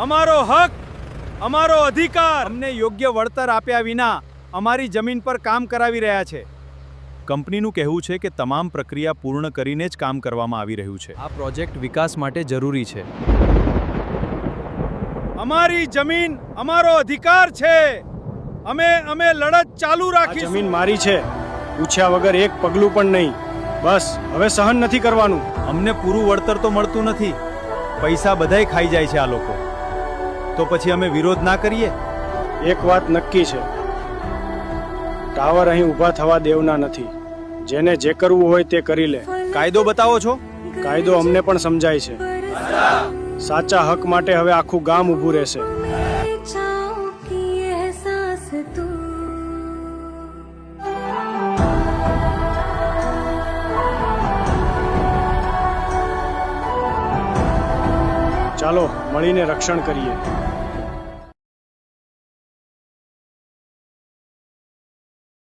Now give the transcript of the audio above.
અમારો હક, અમારો અધિકાર, અમને યોગ્ય વળતર આપ્યા વિના અમારી જમીન પર કામ કરાવી રહ્યા છે. કંપનીનું કહેવું છે કે તમામ પ્રક્રિયા પૂર્ણ કરીને જ કામ કરવામાં આવી રહ્યું છે. આ પ્રોજેક્ટ વિકાસ માટે જરૂરી છે. અમારી જમીન અમારો અધિકાર છે. અમે લડત ચાલુ રાખીશું. જમીન મારી છે, પૂછ્યા વગર એક પગલું પણ નહીં. બસ હવે સહન નથી કરવાનું. અમને પૂરું વળતર તો મળતું નથી. પૈસા બધાય ખાઈ જાય છે આ લોકો. તો પછી અમે વિરોધ ના કરીએ? એક વાત નક્કી છે, ટાવર અહીં ઊભા થવા દેવના નથી. જેને જે કરવું હોય તે કરી લે. કાયદો બતાવો છો? કાયદો અમને પણ સમજાય છે. સાચા હક માટે હવે આખું ગામ ઊભું રહેશે. ચાલો મળીને રક્ષણ કરીએ.